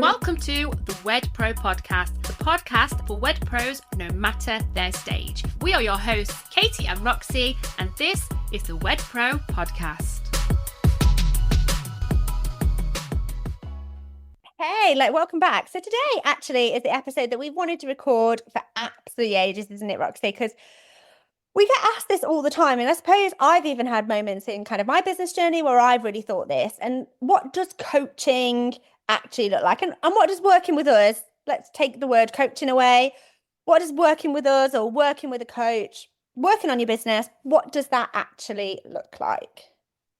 Welcome to the WebPro podcast, the podcast for Web Pros no matter their stage. We are your hosts, Katie and Roxy, and this is the WebPro podcast. Hey, welcome back. So today actually is the episode that we've wanted to record for absolutely ages, isn't it, Roxy? Because we get asked this all the time. And I suppose I've even had moments in kind of my business journey where I've really thought this. And what does coaching actually look like? And what does working with us, let's take the word coaching away. What does working with us or working with a coach, working on your business, what does that actually look like?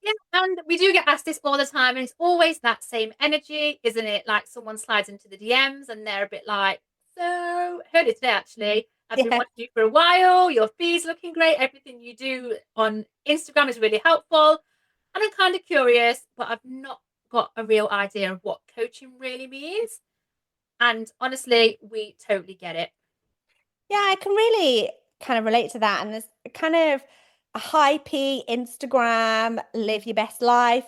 Yeah, and we do get asked this all the time, and it's always that same energy, isn't it? Like someone slides into the DMs and they're a bit like, so, heard it today actually. I've been watching you for a while. Your feed's looking great. Everything you do on Instagram is really helpful. And I'm kind of curious, but I've not got a real idea of what coaching really means. And honestly, we totally get it. Yeah, I can really kind of relate to that. And there's kind of a hypey Instagram, live your best life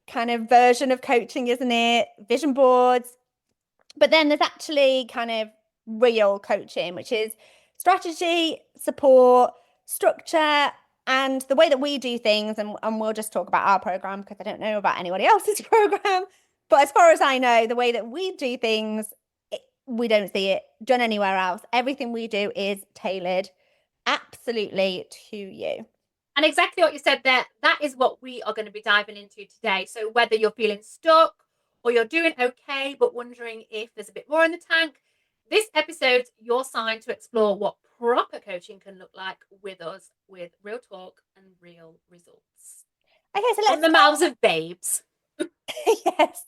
kind of version of coaching, isn't it? Vision boards. But then there's actually kind of real coaching, which is strategy, support, structure, and the way that we do things. And we'll just talk about our program because I don't know about anybody else's program. But as far as I know, the way that we do things, we don't see it done anywhere else. Everything we do is tailored absolutely to you. And exactly what you said there, that is what we are going to be diving into today. So whether you're feeling stuck or you're doing okay, but wondering if there's a bit more in the tank, this episode's your sign to explore what proper coaching can look like with us, with real talk and real results. Okay, so let's from the mouths of babes. Yes.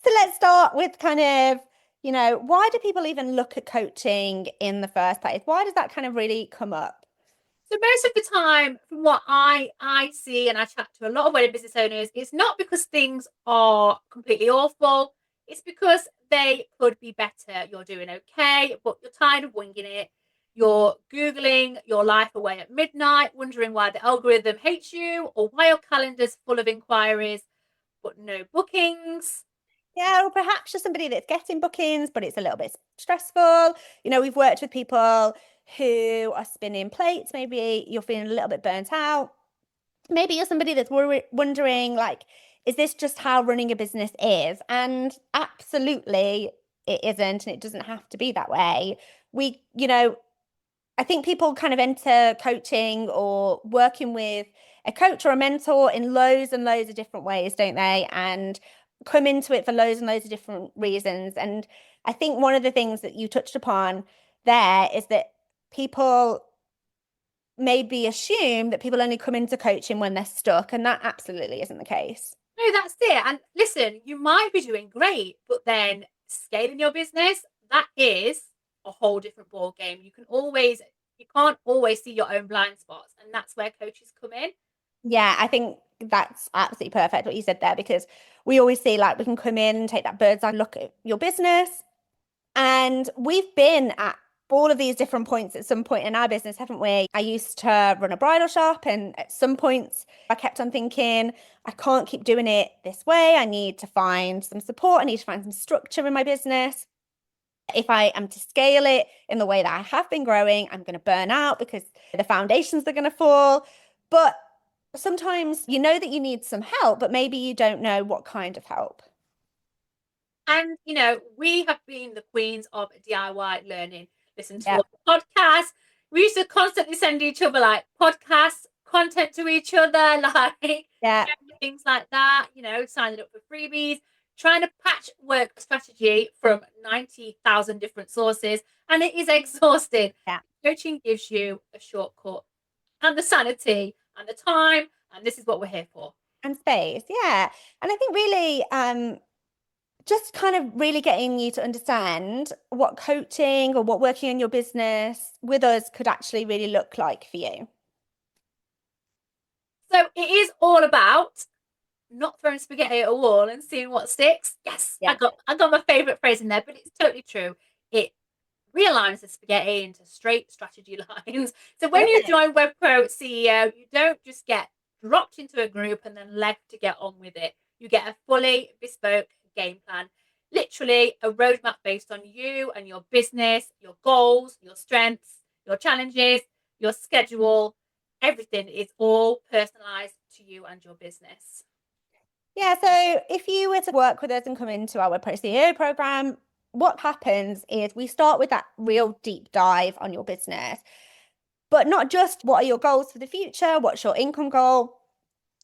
So let's start with kind of, why do people even look at coaching in the first place? Why does that kind of really come up? So most of the time, from what I see, and I chat to a lot of wedding business owners, it's not because things are completely awful. It's because they could be better. You're doing okay, but you're tired of winging it. You're Googling your life away at midnight, wondering why the algorithm hates you, or why your calendar's full of inquiries, but no bookings. Yeah, or perhaps you're somebody that's getting bookings, but it's a little bit stressful. We've worked with people who are spinning plates. Maybe you're feeling a little bit burnt out. Maybe you're somebody that's wondering, is this just how running a business is? And absolutely it isn't, and it doesn't have to be that way. I think people kind of enter coaching or working with a coach or a mentor in loads and loads of different ways, don't they? And come into it for loads and loads of different reasons. And I think one of the things that you touched upon there is that people maybe assume that people only come into coaching when they're stuck, and that absolutely isn't the case. No, that's it. And listen, you might be doing great, but then scaling your business, that is a whole different ball game. You can't always see your own blind spots, and that's where coaches come in. Yeah, I think that's absolutely perfect what you said there, because we always see we can come in and take that bird's eye look at your business. And we've been at all of these different points at some point in our business, haven't we? I used to run a bridal shop, and at some points I kept on thinking, I can't keep doing it this way. I need to find some support. I need to find some structure in my business. If I am to scale it in the way that I have been growing, I'm going to burn out because the foundations are going to fall. But sometimes you know that you need some help, but maybe you don't know what kind of help. And, we have been the queens of DIY learning. Listen to our podcasts. We used to constantly send each other podcast content to each other, things like that, signing up for freebies, trying to patch work strategy from 90,000 different sources. And it is exhausting. Yeah. Coaching gives you a shortcut and the sanity and the time. And this is what we're here for. And space. Yeah. And I think really, just kind of really getting you to understand what coaching or what working on your business with us could actually really look like for you. So it is all about not throwing spaghetti at a wall and seeing what sticks. Yes, yeah. I got my favorite phrase in there, but it's totally true. It realigns the spaghetti into straight strategy lines. So when you join WebPro CEO, you don't just get dropped into a group and then left to get on with it. You get a fully bespoke game plan. literally a roadmap based on you and your business, your goals, your strengths, your challenges, your schedule. Everything is all personalized to you and your business. Yeah, so if you were to work with us and come into our WebPro CEO program, what happens is we start with that real deep dive on your business, but not just what are your goals for the future, what's your income goal,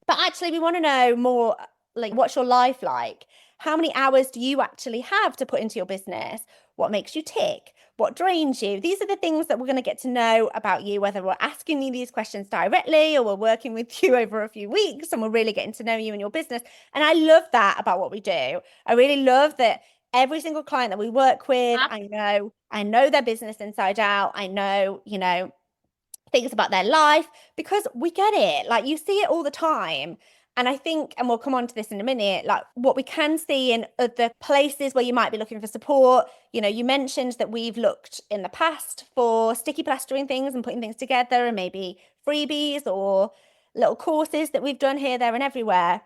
but actually we want to know more like what's your life like? How many hours do you actually have to put into your business? What makes you tick? What drains you? These are the things that we're going to get to know about you, whether we're asking you these questions directly or we're working with you over a few weeks and we're really getting to know you and your business. And I love that about what we do. I really love that every single client that we work with, I know their business inside out. I know, things about their life because we get it. Like you see it all the time. And I think, and we'll come on to this in a minute, like what we can see in other places where you might be looking for support. You mentioned that we've looked in the past for sticky plastering things and putting things together and maybe freebies or little courses that we've done here, there, and everywhere.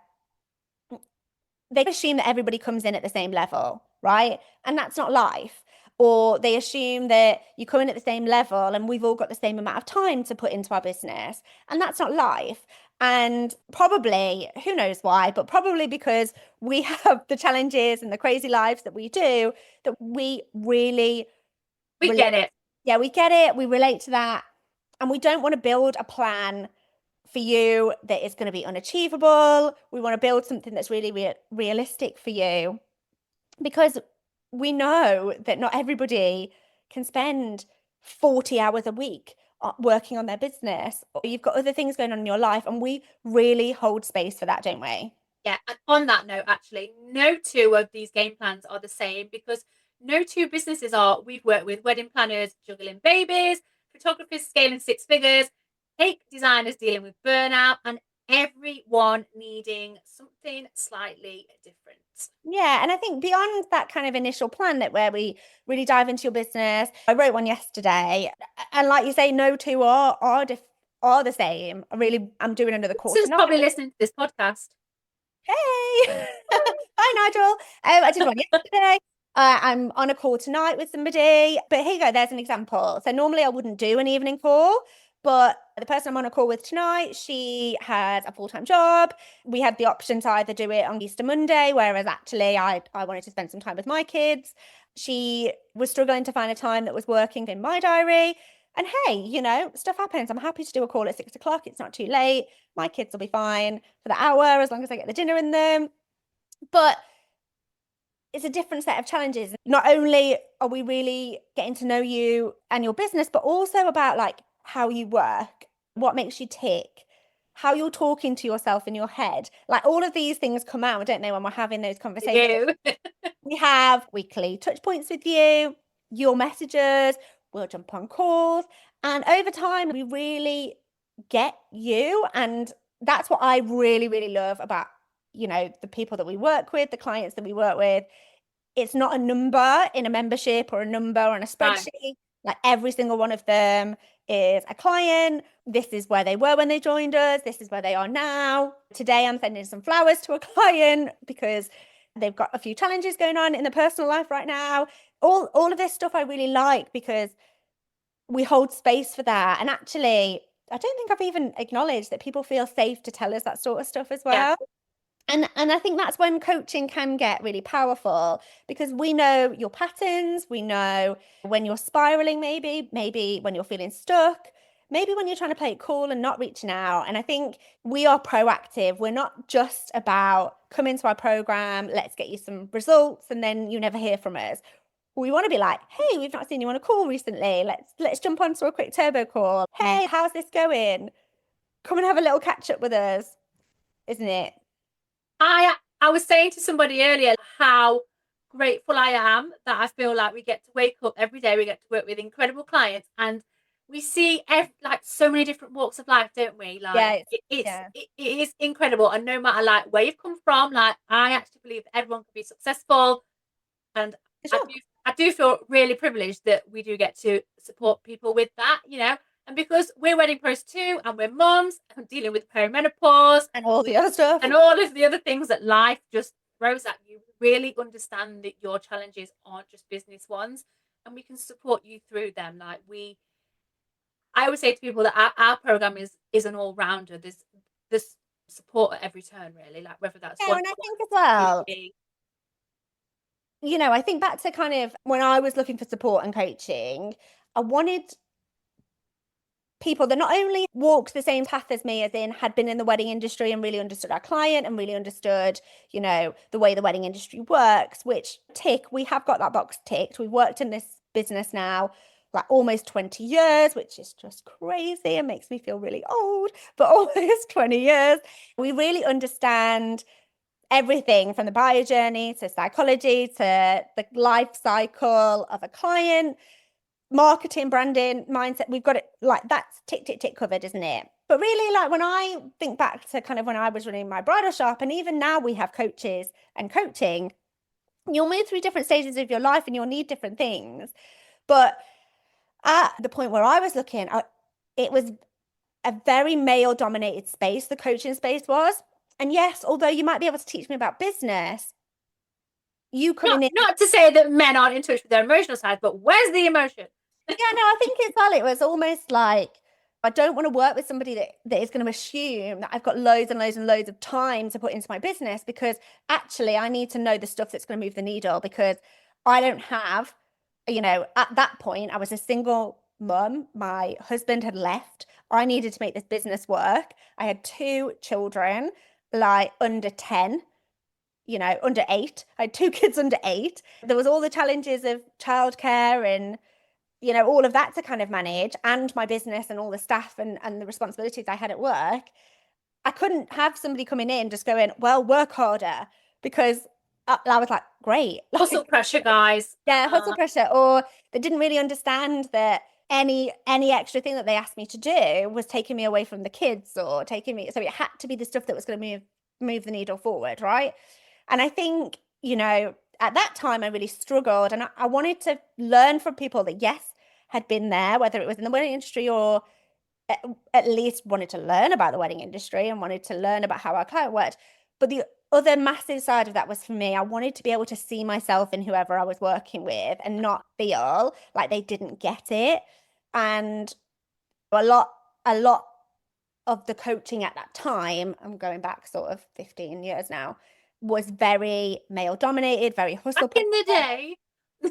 They assume that everybody comes in at the same level, right? And that's not life. Or they assume that you come in at the same level and we've all got the same amount of time to put into our business. And that's not life. And probably, who knows why, but probably because we have the challenges and the crazy lives that we do, that we really Get it. Yeah, we get it. We relate to that. And we don't want to build a plan for you that is going to be unachievable. We want to build something that's really realistic for you because we know that not everybody can spend 40 hours a week working on their business. Or you've got other things going on in your life, and we really hold space for that, don't we? Yeah, and on that note, actually, no two of these game plans are the same because no two businesses are. We've worked with wedding planners juggling babies, photographers scaling six figures, cake designers dealing with burnout, and everyone needing something slightly different. Yeah, and I think beyond that kind of initial plan that where we really dive into your business, I wrote one yesterday, and like you say, no two are the same. I'm doing another call Susan's tonight. probably listening to this podcast. Hey, hi Nigel. I did one yesterday. I'm on a call tonight with somebody, but here you go. There's an example. So normally I wouldn't do an evening call, but the person I'm on a call with tonight, she has a full-time job. We had the option to either do it on Easter Monday, whereas actually I wanted to spend some time with my kids. She was struggling to find a time that was working in my diary. And hey, stuff happens. I'm happy to do a call at 6 o'clock. It's not too late. My kids will be fine for the hour as long as I get the dinner in them. But it's a different set of challenges. Not only are we really getting to know you and your business, but also about like how you work, what makes you tick, how you're talking to yourself in your head. Like all of these things come out, don't they, when we're having those conversations? We have weekly touch points with you, your messages, we'll jump on calls. And over time, we really get you. And that's what I really, really love about, the people that we work with, the clients that we work with. It's not a number in a membership or a number on a spreadsheet. No. Like every single one of them is a client. This is where they were when they joined us. This is where they are now. Today, I'm sending some flowers to a client because they've got a few challenges going on in their personal life right now. All of this stuff I really like because we hold space for that. And actually, I don't think I've even acknowledged that people feel safe to tell us that sort of stuff as well. Yeah. And I think that's when coaching can get really powerful because we know your patterns, we know when you're spiraling, maybe when you're feeling stuck, maybe when you're trying to play it cool and not reaching out. And I think we are proactive. We're not just about come into our program, let's get you some results, and then you never hear from us. We want to be like, hey, we've not seen you on a call recently. Let's jump onto a quick turbo call. Hey, how's this going? Come and have a little catch up with us, isn't it? I was saying to somebody earlier how grateful I am that I feel like we get to wake up every day, we get to work with incredible clients, and we see like so many different walks of life, don't we? Like it is incredible, and no matter like where you've come from, like I actually believe that everyone can be successful, and sure. I do feel really privileged that we do get to support people with that, and because we're wedding pros too, and we're mums, and dealing with perimenopause and all the other stuff, and all of the other things that life just grows at you, really understand that your challenges aren't just business ones, and we can support you through them. Like I always say to people that our program is an all rounder. There's support at every turn, really. Like whether that's Yeah, one and I think as well, community. I think back to kind of when I was looking for support and coaching, I wanted people that not only walked the same path as me, as in had been in the wedding industry and really understood our client and really understood, the way the wedding industry works, which tick, we have got that box ticked. We've worked in this business now like almost 20 years, which is just crazy and makes me feel really old, but almost 20 years. We really understand everything from the buyer journey to psychology to the life cycle of a client, marketing, branding, mindset. We've got it like that's tick, tick, tick covered, isn't it? But really, like when I think back to kind of when I was running my bridal shop, and even now we have coaches and coaching, you'll move through different stages of your life and you'll need different things. But at the point where I was looking, it was a very male dominated space, the coaching space was. And yes, although you might be able to teach me about business, you coming in. Not to say that men aren't in touch with their emotional side, but where's the emotion? Yeah, no, I think it's well, it was almost like I don't want to work with somebody that is going to assume that I've got loads and loads and loads of time to put into my business, because actually I need to know the stuff that's going to move the needle, because I don't have, at that point, I was a single mum. My husband had left. I needed to make this business work. I had 2 children, like under 10, under 8. I had 2 kids under 8. There was all the challenges of childcare and all of that to kind of manage, and my business and all the staff and the responsibilities I had at work. I couldn't have somebody coming in just going, well, work harder, because I was like, great. Hustle pressure, guys. Yeah, hustle pressure. Or they didn't really understand that any extra thing that they asked me to do was taking me away from the kids or taking me. So it had to be the stuff that was going to move the needle forward, right? And I think, at that time I really struggled, and I wanted to learn from people that, yes, had been there, whether it was in the wedding industry or at least wanted to learn about the wedding industry and wanted to learn about how our client worked. But the other massive side of that was, for me, I wanted to be able to see myself in whoever I was working with and not feel like they didn't get it. And a lot of the coaching at that time, I'm going back sort of 15 years now, was very male dominated, very hustle. Back in the day.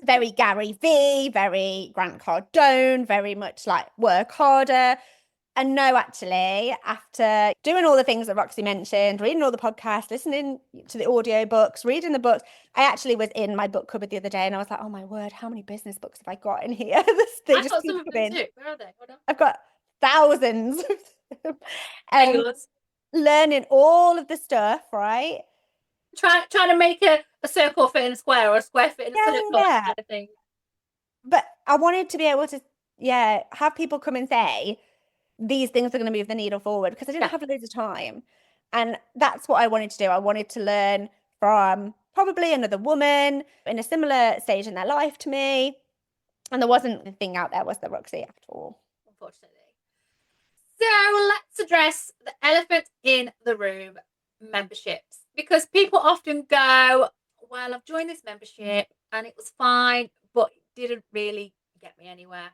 Very Gary V, very Grant Cardone, very much like work harder. And no, actually, after doing all the things that Roxy mentioned, reading all the podcasts, listening to the audiobooks, reading the books, I actually was in my book cupboard the other day and I was like, oh my word, how many business books have I got in here? They I've just got keep some of them coming. too. Where are they? Hold on. I've got thousands of them. And Yours. learning all of the stuff, right? Trying to make a circle fit in a square or a square fit in a circle, that Yeah. kind of thing. But I wanted to be able to, have people come and say, these things are going to move the needle forward, because I didn't have loads of time. And that's what I wanted to do. I wanted to learn from probably another woman in a similar stage in their life to me. And there wasn't the thing out there, was there, Roxy, at all? Unfortunately. So let's address the elephant in the room, memberships. Because people often go, well, I've joined this membership and it was fine, but it didn't really get me anywhere.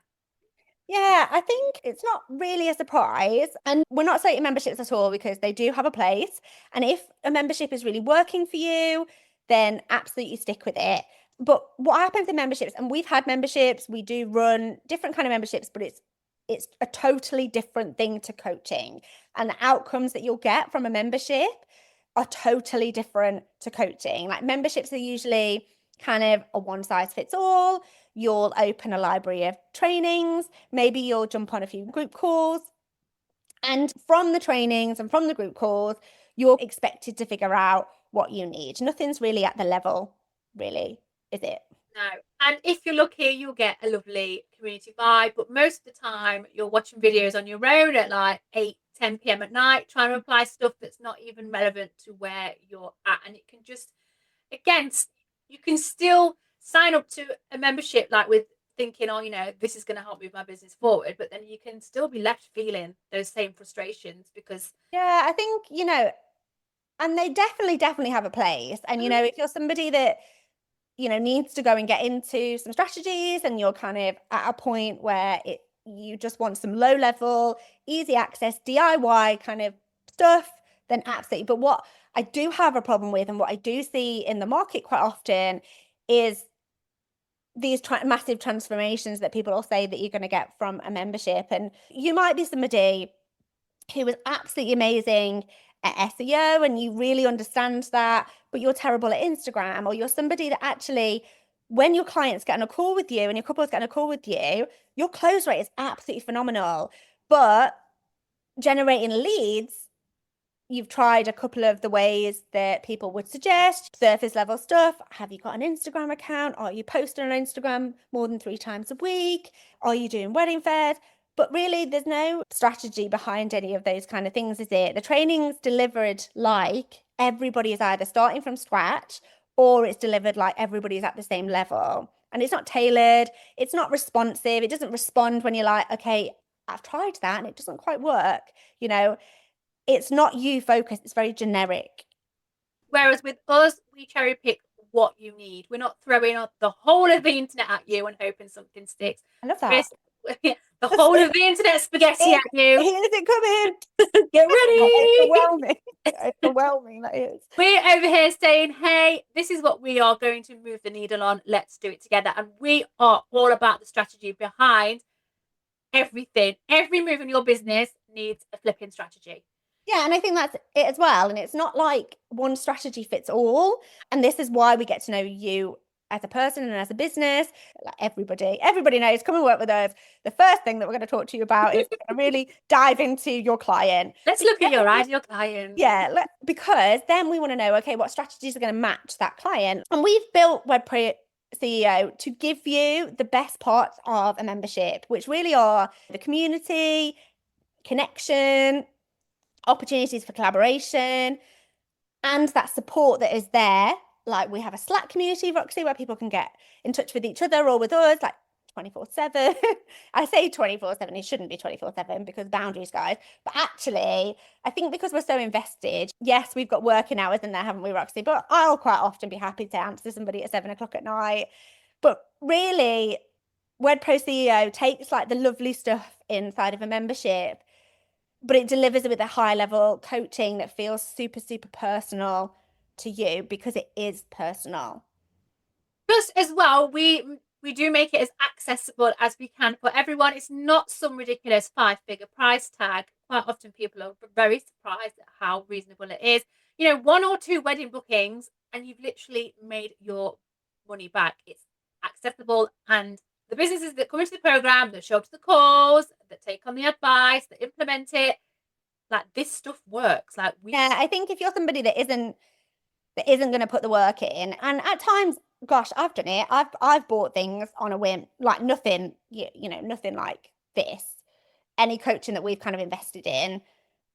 Yeah, I think it's not really a surprise. And we're not slating memberships at all, because they do have a place. And if a membership is really working for you, then absolutely stick with it. But what happens in memberships, and we've had memberships, we do run different kind of memberships, but it's a totally different thing to coaching. And the outcomes that you'll get from a membership are totally different to coaching. Like memberships are usually kind of a one size fits all. You'll open a library of trainings. Maybe you'll jump on a few group calls. And from the trainings and from the group calls, you're expected to figure out what you need. Nothing's really at the level, really, is it? No. And if you're lucky, you'll get a lovely community vibe. But most of the time, you're watching videos on your own at like 8, 10 p.m. at night, trying to apply stuff that's not even relevant to where you're at. And it can just, again, you can still sign up to a membership like with thinking, oh, this is going to help move my business forward. But then you can still be left feeling those same frustrations because. Yeah, I think, And they definitely have a place. And, if you're somebody that, needs to go and get into some strategies and you're kind of at a point where you just want some low level, easy access, DIY kind of stuff, then absolutely. But what I do have a problem with and what I do see in the market quite often is these massive transformations that people will say that you're going to get from a membership. And you might be somebody who is absolutely amazing at SEO and you really understand that, but you're terrible at Instagram, or you're somebody that actually, when your clients get on a call with you and your couples get on a call with you, your close rate is absolutely phenomenal. But generating leads, you've tried a couple of the ways that people would suggest, surface level stuff. Have you got an Instagram account? Are you posting on Instagram more than 3 times a week? Are you doing wedding fairs? But really, there's no strategy behind any of those kind of things, is it? The training's delivered like everybody is either starting from scratch or it's delivered like everybody's at the same level. And it's not tailored, it's not responsive, it doesn't respond when you're like, okay, I've tried that and it doesn't quite work. It's not you focused, it's very generic. Whereas with us, we cherry pick what you need. We're not throwing up the whole of the internet at you and hoping something sticks. I love that. The whole of the internet spaghetti at you. Here's it coming. Get ready. Overwhelming. Overwhelming, that is. We're over here saying, hey, this is what we are going to move the needle on. Let's do it together. And we are all about the strategy behind everything. Every move in your business needs a flipping strategy. Yeah, and I think that's it as well. And it's not like one strategy fits all. And this is why we get to know you as a person and as a business. Like everybody knows, come and work with us. The first thing that we're going to talk to you about is really dive into your client. Let's look at your ideal client. Yeah, because then we want to know, okay, what strategies are going to match that client. And we've built WebPro CEO to give you the best parts of a membership, which really are the community, connection, opportunities for collaboration, and that support that is there. Like, we have a Slack community, Roxy, where people can get in touch with each other or with us, like 24/7. I say 24/7, it shouldn't be 24/7 because boundaries, guys. But actually, I think because we're so invested, yes, we've got working hours in there, haven't we, Roxy? But I'll quite often be happy to answer somebody at 7 o'clock at night. But really, WebPro CEO takes like the lovely stuff inside of a membership, but it delivers with a high level coaching that feels super, super personal to you because it is personal. Plus, as well, we do make it as accessible as we can for everyone. It's not some ridiculous 5-figure price tag. Quite often people are very surprised at how reasonable it is. 1 or 2 wedding bookings and you've literally made your money back. It's accessible, and the businesses that come into the program, that show up to the calls, that take on the advice, that implement it, like, this stuff works. Yeah, I think if you're somebody that isn't going to put the work in, and at times, gosh, I've done it. I've bought things on a whim, like nothing, nothing like this. Any coaching that we've kind of invested in,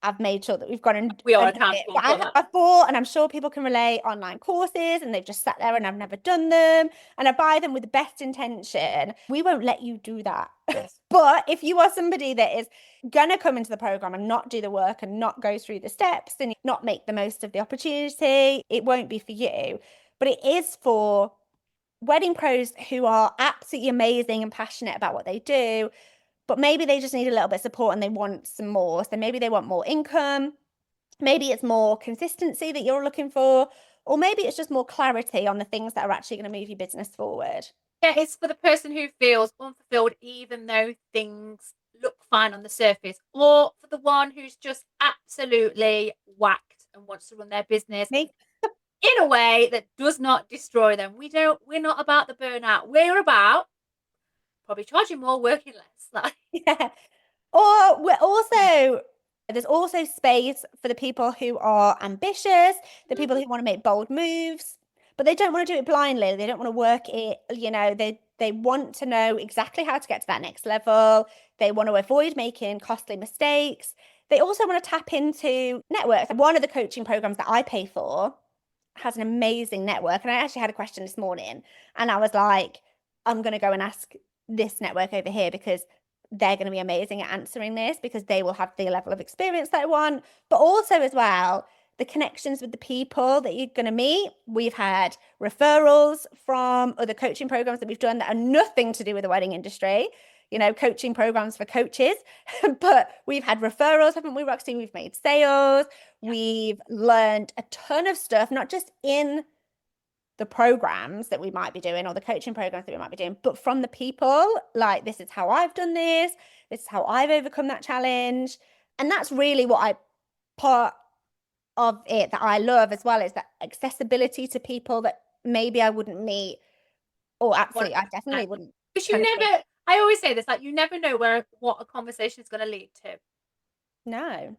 I've made sure that we've gone and we are accountable for that. I've bought, and I'm sure people can relate, online courses, and they've just sat there and I've never done them, and I buy them with the best intention. We won't let you do that. Yes. But if you are somebody that is gonna come into the program and not do the work and not go through the steps and not make the most of the opportunity, it won't be for you. But it is for wedding pros who are absolutely amazing and passionate about what they do, but maybe they just need a little bit of support and they want some more. So maybe they want more income, maybe it's more consistency that you're looking for, or maybe it's just more clarity on the things that are actually going to move your business forward. Yeah, it's for the person who feels unfulfilled even though things look fine on the surface, or for the one who's just absolutely whacked and wants to run their business in a way that does not destroy them. We're not about the burnout. We're about probably charging more, working less. Yeah. Or there's also space for the people who are ambitious, the people who want to make bold moves, but they don't want to do it blindly. They don't want to work it, they want to know exactly how to get to that next level. They want to avoid making costly mistakes. They also want to tap into networks. One of the coaching programs that I pay for has an amazing network. And I actually had a question this morning and I was like, I'm going to go and ask this network over here because they're going to be amazing at answering this, because they will have the level of experience that I want. But also as well, the connections with the people that you're going to meet. We've had referrals from other coaching programs that we've done that are nothing to do with the wedding industry, coaching programs for coaches. But we've had referrals, haven't we, Roxy? We've made sales. We've learned a ton of stuff, not just in the programs that we might be doing or the coaching programs that we might be doing, but from the people. Like, this is how I've done this is how I've overcome that challenge. And that's really what part of it that I love as well, is that accessibility to people that maybe I wouldn't meet, or absolutely I definitely wouldn't. Because I always say this, like, you never know what a conversation is going to lead to. No.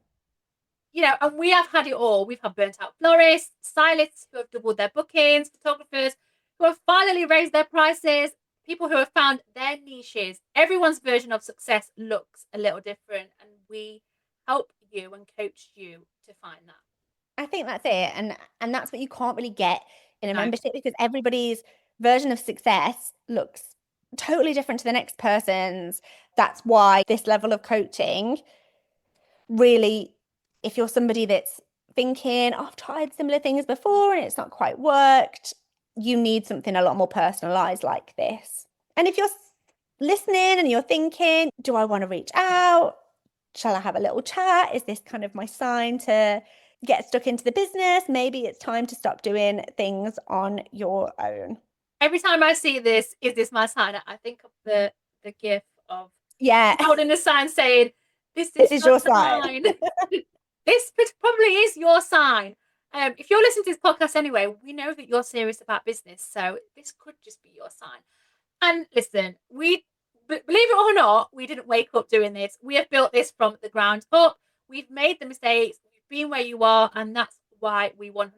And we have had it all. We've had burnt out florists, stylists who have doubled their bookings, photographers who have finally raised their prices, people who have found their niches. Everyone's version of success looks a little different, and we help you and coach you to find that. I think that's it. And that's what you can't really get in a membership, because everybody's version of success looks totally different to the next person's. That's why this level of coaching really, if you're somebody that's thinking, oh, I've tried similar things before and it's not quite worked, you need something a lot more personalized like this. And if you're listening and you're thinking, do I want to reach out? Shall I have a little chat? Is this kind of my sign to get stuck into the business? Maybe it's time to stop doing things on your own. Every time I see this, is this my sign? I think of the gif of holding a sign saying, this is your sign. This probably is your sign. If you're listening to this podcast anyway, we know that you're serious about business, so this could just be your sign. And listen, believe it or not, we didn't wake up doing this. We have built this from the ground up. We've made the mistakes. We've been where you are, and that's why we 100%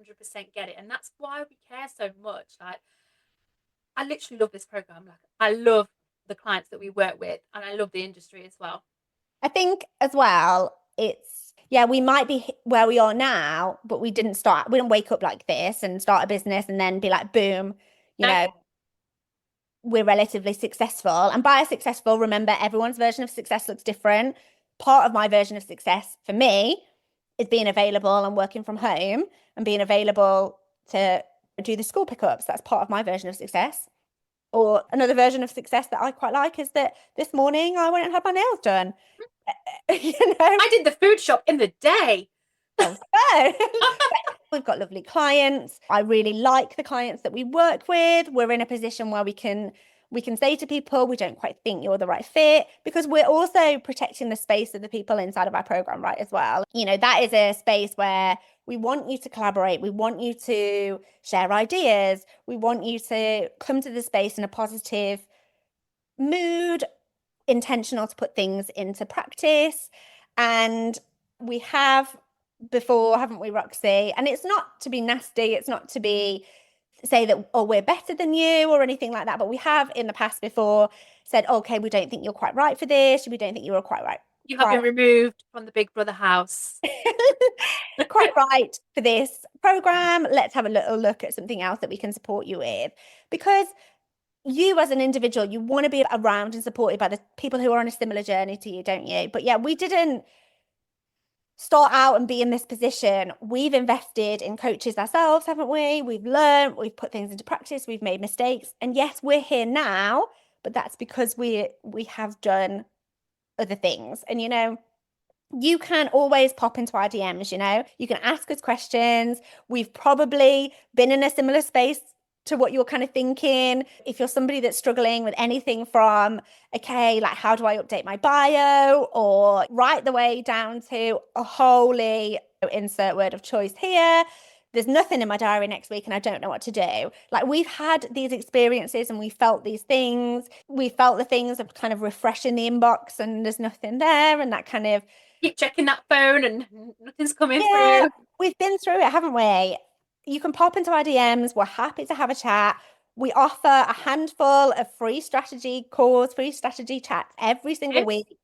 get it. And that's why we care so much. Like, I literally love this program. Like, I love the clients that we work with, and I love the industry as well. I think as well, we might be where we are now, but we didn't wake up like this and start a business and then be like, boom, we're relatively successful. And by successful, remember, everyone's version of success looks different. Part of my version of success for me is being available and working from home and being available to do the school pickups. That's part of my version of success. Or another version of success that I quite like is that this morning I went and had my nails done. I did the food shop in the day. We've got lovely clients. I really like the clients that we work with. We're in a position where we can say to people, we don't quite think you're the right fit, because we're also protecting the space of the people inside of our program, right, as well. That is a space where we want you to collaborate. We want you to share ideas. We want you to come to the space in a positive mood, intentional to put things into practice. And we have before, haven't we, Roxy? And it's not to be nasty. It's not to say that, oh, we're better than you or anything like that. But we have in the past before said, okay, we don't think you're quite right for this. We don't think you're quite right. You have been removed from the Big Brother house. Quite right for this program. Let's have a little look at something else that we can support you with. Because you as an individual, you want to be around and supported by the people who are on a similar journey to you, don't you? But yeah, we didn't start out and be in this position. We've invested in coaches ourselves, haven't we? We've learned, we've put things into practice, we've made mistakes. And yes, we're here now, but that's because we have done other things. And you can always pop into our DMs, you can ask us questions. We've probably been in a similar space to what you're kind of thinking. If you're somebody that's struggling with anything from, okay, like, how do I update my bio, or right the way down to a wholly insert word of choice here, there's nothing in my diary next week and I don't know what to do. Like, we've had these experiences and we felt these things. We felt the things of kind of refreshing the inbox and there's nothing there, and that kind of keep checking that phone and nothing's coming through. We've been through it, haven't we? You can pop into our DMs. We're happy to have a chat. We offer a handful of free strategy calls, free strategy chats every single week.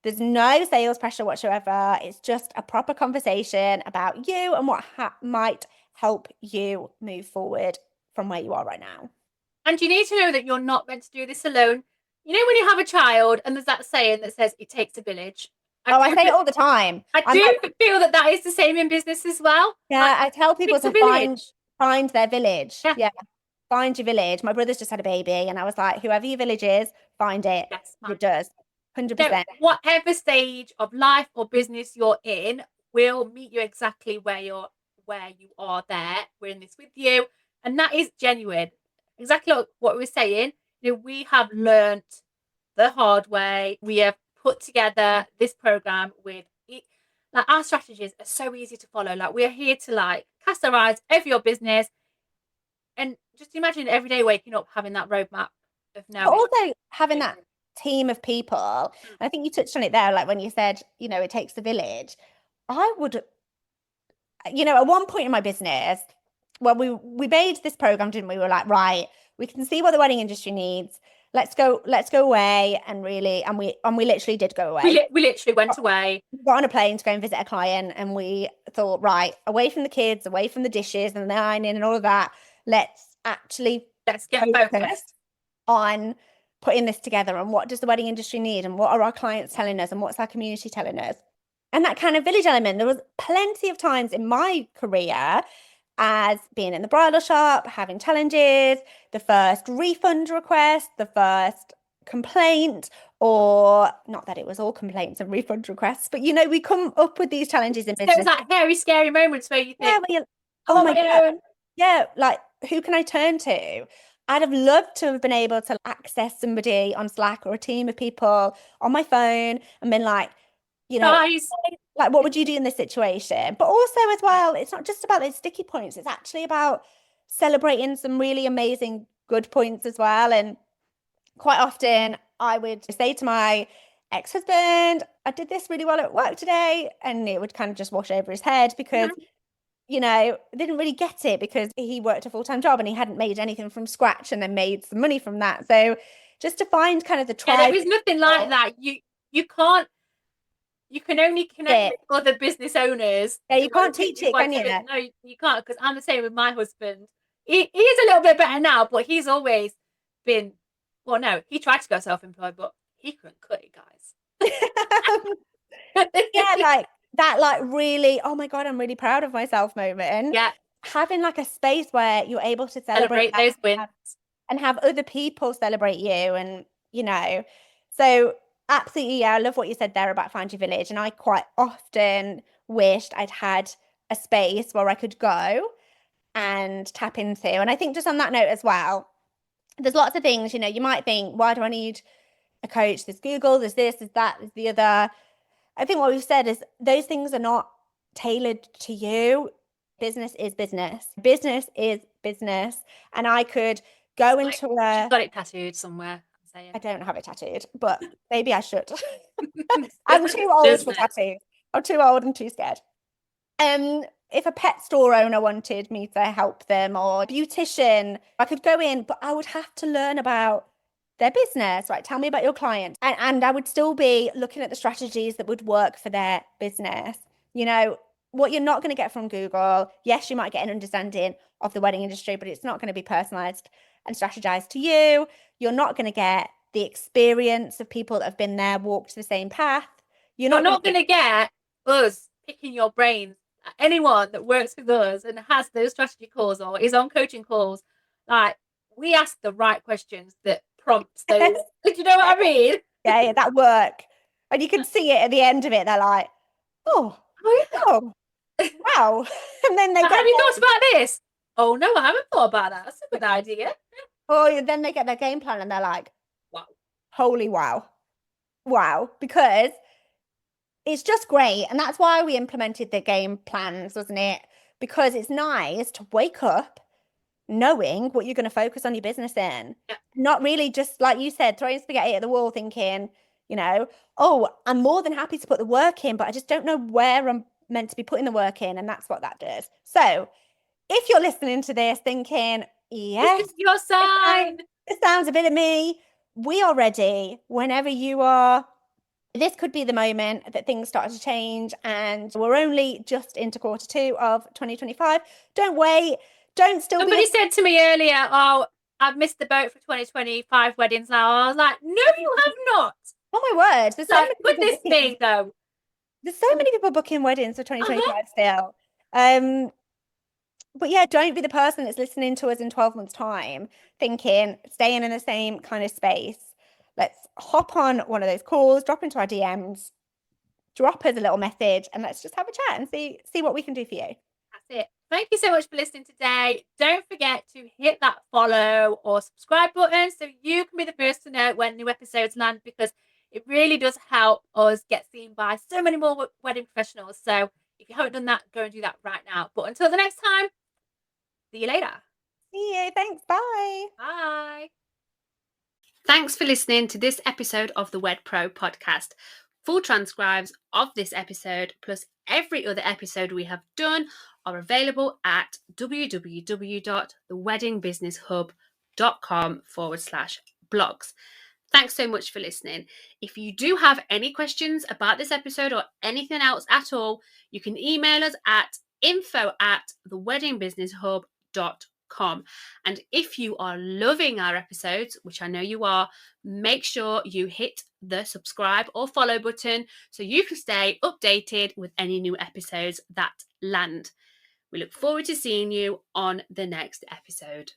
There's no sales pressure whatsoever. It's just a proper conversation about you and what might help you move forward from where you are right now. And you need to know that you're not meant to do this alone. When you have a child and there's that saying that says it takes a village. I say it all the time. I do feel that is the same in business as well. Yeah, like, I tell people it's a to village. find their village. Yeah. Yeah, find your village. My brother's just had a baby, and I was like, whoever your village is, find it. Yes, It does, so 100%. whatever stage of life or business you're in, we'll meet you exactly where you are there. We're in this with you. And that is genuine. Exactly like what we were saying. We have learnt the hard way. We have put together this program with it. Like, our strategies are so easy to follow. Like, we're here to like cast our eyes over your business, and just imagine every day waking up having that roadmap of But knowing. also having that team of people. And I think you touched on it there, like when you said, it takes a village. I would, at one point in my business, well, we made this program, didn't we? We were like, right, we can see what the wedding industry needs. Let's go away and we literally did go away. We literally went away. We got on a plane to go and visit a client, and we thought, right, away from the kids, away from the dishes and the ironing and all of that, let's get focused on putting this together, and what does the wedding industry need, and what are our clients telling us, and what's our community telling us. And that kind of village element, there was plenty of times in my career as being in the bridal shop, having challenges, the first refund request, the first complaint, or not that it was all complaints and refund requests, but we come up with these challenges in business. There's like very scary moments where you think, oh my God. Yeah, like, who can I turn to? I'd have loved to have been able to access somebody on Slack or a team of people on my phone and been like, guys, like, what would you do in this situation? But also as well, it's not just about those sticky points. It's actually about celebrating some really amazing good points as well. And quite often I would say to my ex-husband, I did this really well at work today. And it would kind of just wash over his head because didn't really get it because he worked a full-time job and he hadn't made anything from scratch and then made some money from that. So just to find kind of the tribe. There is nothing like that. You can only connect with other business owners. Yeah, you can't teach it, can you? No, you can't, because I'm the same with my husband. He is a little bit better now, but he's always been, well, no, he tried to go self-employed, but he couldn't cut it, guys. Yeah, like that, like, really, oh my God, I'm really proud of myself moment. Yeah. Having like a space where you're able to celebrate those wins and have other people celebrate you. And, so absolutely, yeah, I love what you said there about find your village. And I quite often wished I'd had a space where I could go and tap into. And I think just on that note as well, there's lots of things, you might think, why do I need a coach? There's Google, there's this, there's that, there's the other. I think what we've said is those things are not tailored to you. Business is business. Business is business. And I could go into She's got it tattooed somewhere. I don't have it tattooed, but maybe I should. I'm too old for tattoos. I'm too old and too scared. If a pet store owner wanted me to help them, or a beautician, I could go in, but I would have to learn about their business, right? Tell me about your client. And I would still be looking at the strategies that would work for their business. What you're not going to get from Google, yes, you might get an understanding of the wedding industry, but it's not going to be personalized and strategized to you. You're not going to get the experience of people that have been there, walked the same path. You're not going to get us picking your brains. Anyone that works with us and has those strategy calls or is on coaching calls, like, we ask the right questions that prompts those. Do you know what I mean? Yeah, that work. And you can see it at the end of it. They're like, oh wow. And then they have you thought about this? Oh no, I haven't thought about that. That's a good idea. Oh, then they get their game plan and they're like, wow, holy wow. Because it's just great. And that's why we implemented the game plans, wasn't it? Because it's nice to wake up knowing what you're going to focus on your business in. Yeah. Not really just, like you said, throwing spaghetti at the wall thinking, oh, I'm more than happy to put the work in, but I just don't know where I'm meant to be putting the work in. And that's what that does. So if you're listening to this thinking, yes, this is your sign, it sounds a bit of me, we are ready whenever you are. This could be the moment that things start to change, and we're only just into quarter 2 of 2025. Don't wait. Somebody said to me earlier, oh, I've missed the boat for 2025 weddings now. I was like, no, you have not. Oh my word. There's goodness me, though. There's so many people booking weddings for 2025 still. Um, but yeah, don't be the person that's listening to us in 12 months' time, thinking, staying in the same kind of space. Let's hop on one of those calls, drop into our DMs, drop us a little message, and let's just have a chat and see what we can do for you. That's it. Thank you so much for listening today. Don't forget to hit that follow or subscribe button so you can be the first to know when new episodes land, because it really does help us get seen by so many more wedding professionals. So if you haven't done that, go and do that right now. But until the next time, see you later. See you. Thanks. Bye. Bye. Thanks for listening to this episode of the WebPro podcast. Full transcripts of this episode, plus every other episode we have done, are available at www.theweddingbusinesshub.com/blogs. Thanks so much for listening. If you do have any questions about this episode or anything else at all, you can email us at info@theweddingbusinesshub.com. And if you are loving our episodes, which I know you are, make sure you hit the subscribe or follow button so you can stay updated with any new episodes that land. We look forward to seeing you on the next episode.